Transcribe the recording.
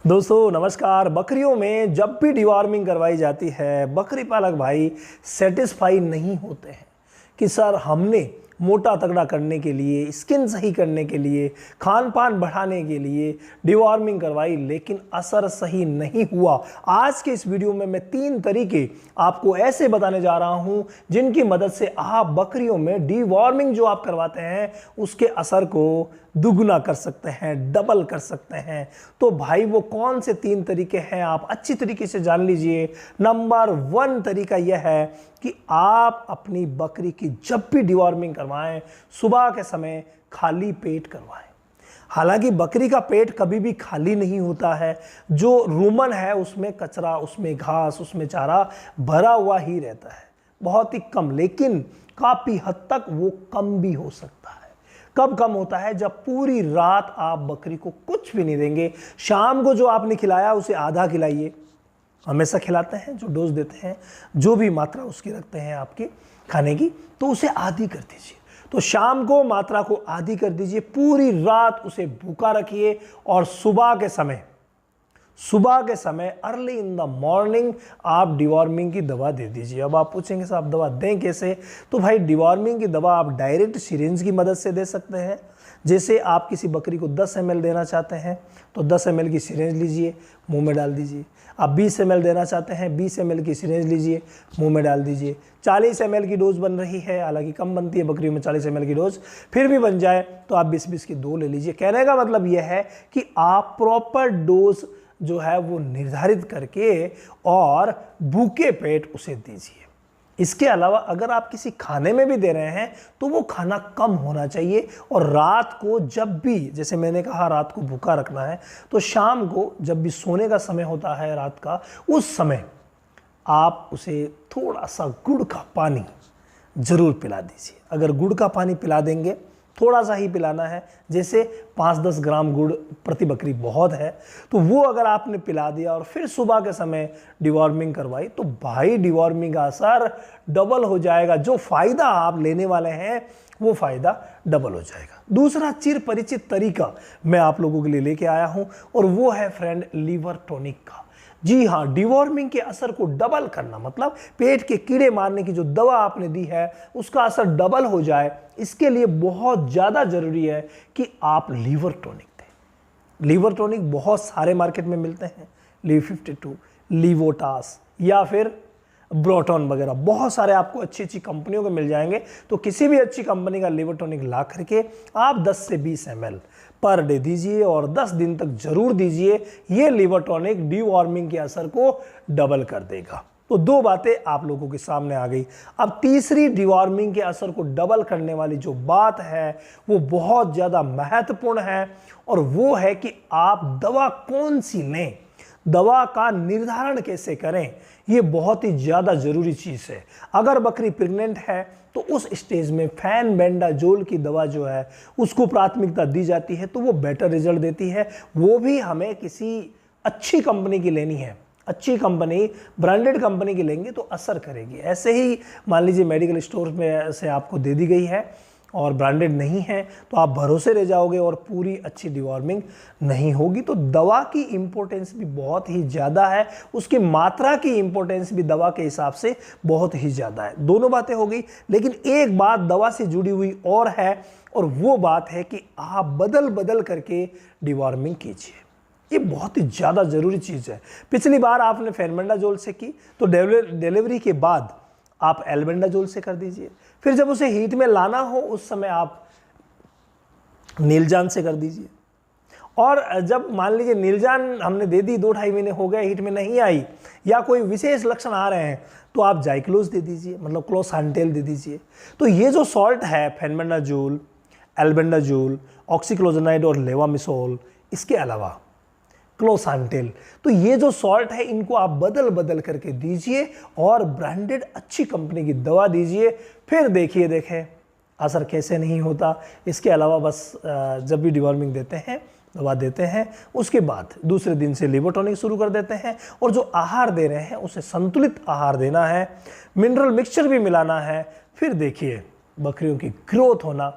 दोस्तों नमस्कार। बकरियों में जब भी डिवॉर्मिंग करवाई जाती है, बकरी पालक भाई सेटिस्फाई नहीं होते हैं कि सर हमने मोटा तगड़ा करने के लिए, स्किन सही करने के लिए, खान पान बढ़ाने के लिए डिवॉर्मिंग करवाई, लेकिन असर सही नहीं हुआ। आज के इस वीडियो में मैं 3 तरीके आपको ऐसे बताने जा रहा हूं जिनकी मदद से आप बकरियों में डिवॉर्मिंग जो आप करवाते हैं उसके असर को दुगना कर सकते हैं, डबल कर सकते हैं। तो भाई वो कौन से 3 तरीके हैं आप अच्छी तरीके से जान लीजिए। नंबर 1 तरीका यह है कि आप अपनी बकरी की जब भी डिवॉर्मिंग करवाएं, सुबह के समय खाली पेट करवाएं। हालांकि बकरी का पेट कभी भी खाली नहीं होता है। जो रूमन है उसमें कचरा, उसमें घास, उसमें चारा भरा हुआ ही रहता है, बहुत ही कम, लेकिन काफी हद तक वो कम भी हो सकता है। कब कम होता है? जब पूरी रात आप बकरी को कुछ भी नहीं देंगे। शाम को जो आपने खिलाया उसे आधा खिलाइए, हमेशा खिलाते हैं, जो डोज देते हैं, जो भी मात्रा उसकी रखते हैं आपके खाने की, तो उसे आधी कर दीजिए। तो शाम को मात्रा को आधी कर दीजिए, पूरी रात उसे भूखा रखिए और सुबह के समय अर्ली इन द मॉर्निंग आप डिवॉर्मिंग की दवा दे दीजिए। अब आप पूछेंगे साहब दवा दें कैसे? तो भाई डिवॉर्मिंग की दवा आप डायरेक्ट सिरिंज की मदद से दे सकते हैं। जैसे आप किसी बकरी को 10 ml देना चाहते हैं तो 10 ml की सिरिंज लीजिए, मुंह में डाल दीजिए। आप 20 ml देना चाहते हैं, 20 ml की सिरिंज लीजिए, मुंह में डाल दीजिए। 40 ml की डोज बन रही है, हालांकि कम बनती है बकरियों में 40 ml की डोज, फिर भी बन जाए तो आप 20-20 की 2 ले लीजिए। कहने का मतलब यह है कि आप प्रॉपर डोज जो है वो निर्धारित करके और भूखे पेट उसे दीजिए। इसके अलावा अगर आप किसी खाने में भी दे रहे हैं तो वो खाना कम होना चाहिए, और रात को जब भी, जैसे मैंने कहा रात को भूखा रखना है, तो शाम को जब भी सोने का समय होता है रात का, उस समय आप उसे थोड़ा सा गुड़ का पानी जरूर पिला दीजिए। अगर गुड़ का पानी पिला देंगे, थोड़ा सा ही पिलाना है, जैसे 5-10 ग्राम गुड़ प्रति बकरी बहुत है, तो वो अगर आपने पिला दिया और फिर सुबह के समय डिवॉर्मिंग करवाई, तो भाई डिवॉर्मिंग का असर डबल हो जाएगा। जो फायदा आप लेने वाले हैं वो फायदा डबल हो जाएगा। दूसरा चिर परिचित तरीका मैं आप लोगों के लिए लेके आया हूं, और वो है फ्रेंड लीवर टॉनिक का। जी हाँ, डिवॉर्मिंग के असर को डबल करना, मतलब पेट के कीड़े मारने की जो दवा आपने दी है उसका असर डबल हो जाए, इसके लिए बहुत ज़्यादा जरूरी है कि आप लीवर टॉनिक दें। लीवर टॉनिक बहुत सारे मार्केट में मिलते हैं, Liv52, लिवोटास या फिर ब्रोटॉन वगैरह, बहुत सारे आपको अच्छी अच्छी कंपनियों के मिल जाएंगे। तो किसी भी अच्छी कंपनी का लीवर टॉनिक ला करके आप 10 से 20 ml पर डे दीजिए और 10 दिन तक जरूर दीजिए। ये लीवर टॉनिक डिवॉर्मिंग के असर को डबल कर देगा। तो 2 बातें आप लोगों के सामने आ गई। अब तीसरी डिवॉर्मिंग के असर को डबल करने वाली जो बात है वो बहुत ज़्यादा महत्वपूर्ण है, और वो है कि आप दवा कौन सी लें, दवा का निर्धारण कैसे करें। ये बहुत ही ज़्यादा ज़रूरी चीज़ है। अगर बकरी प्रेग्नेंट है तो उस स्टेज में फैनबेंडाजोल की दवा जो है उसको प्राथमिकता दी जाती है, तो वो बेटर रिजल्ट देती है। वो भी हमें किसी अच्छी कंपनी की लेनी है, अच्छी कंपनी, ब्रांडेड कंपनी की लेंगे तो असर करेगी। ऐसे ही मान लीजिए मेडिकल स्टोर में से आपको दे दी गई है और ब्रांडेड नहीं है तो आप भरोसे रह जाओगे और पूरी अच्छी डिवॉर्मिंग नहीं होगी। तो दवा की इंपॉर्टेंस भी बहुत ही ज़्यादा है, उसकी मात्रा की इंपॉर्टेंस भी दवा के हिसाब से बहुत ही ज़्यादा है। दोनों बातें हो गई, लेकिन एक बात दवा से जुड़ी हुई और है, और वो बात है कि आप बदल बदल करके डिवॉर्मिंग कीजिए। ये बहुत ही ज़्यादा ज़रूरी चीज़ है। पिछली बार आपने फेनबेंडाजोल से की तो डिलीवरी के बाद आप एल्बेंडाजोल से कर दीजिए। फिर जब उसे हीट में लाना हो उस समय आप नीलजान से कर दीजिए। और जब मान लीजिए नीलजान हमने दे दी, 2-2.5 महीने हो गए, हीट में नहीं आई या कोई विशेष लक्षण आ रहे हैं, तो आप जाइक्लोज दे दीजिए, मतलब क्लोसांटेल दे दीजिए। तो ये जो सॉल्ट है फेनबेंडाजोल, एल्बेंडाजोल, ऑक्सीक्लोजनाइड और लेवामिसोल, इसके अलावा क्लोसांटेल, तो ये जो सॉल्ट है इनको आप बदल बदल करके दीजिए और ब्रांडेड अच्छी कंपनी की दवा दीजिए। फिर देखें असर कैसे नहीं होता। इसके अलावा बस जब भी डिवॉर्मिंग देते हैं, दवा देते हैं, उसके बाद दूसरे दिन से लीवर टॉनिक शुरू कर देते हैं, और जो आहार दे रहे हैं उसे संतुलित आहार देना है, मिनरल मिक्सचर भी मिलाना है। फिर देखिए बकरियों की ग्रोथ होना